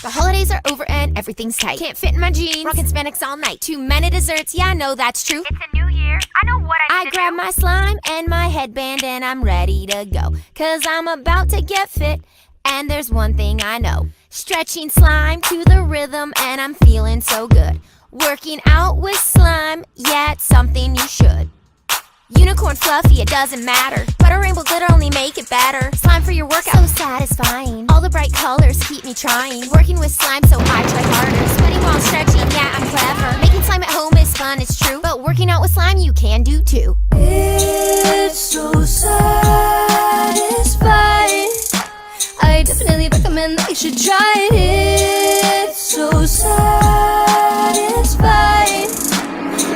The holidays are over and everything's tight. Can't fit in my jeans, rockin' spandex all night. Too many desserts, yeah, I know that's true. It's a new year, I know what I need to grab do. my slime and my headband and I'm ready to go. 'Cause I'm about to get fit, and there's one thing I know. Stretching slime to the rhythm and I'm feeling so good. Working out with slime, yeah, it's something you should. Unicorn fluffy, it doesn't matter. Butter rainbow glitter only make it better. Slime for your workout, so satisfying. All the bright colors keep me trying. Working with slime, so I try harder. Sweating while stretching, yeah, I'm clever. Making slime at home is fun, it's true. But working out with slime, you can do too. It's so satisfying. I definitely recommend that you should try it. It's so satisfying.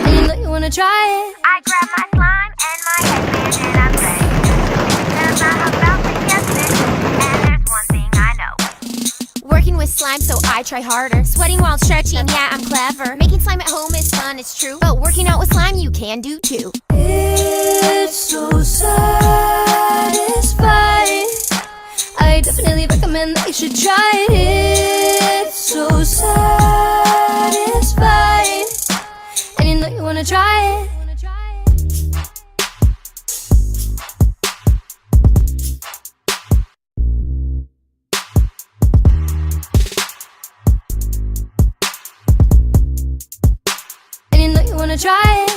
And you know you wanna try it. I grab my slime and my headband and I'm ready. 'Cause I'm about to get fit, and there's one thing I know. Working with slime, so I try harder. Sweating while stretching, yeah, I'm clever. Making slime at home is fun, it's true. But working out with slime, you can do too. It's so satisfying. I definitely recommend that you should try it. It's so satisfying. And you know you wanna try it. And you know you wanna try it.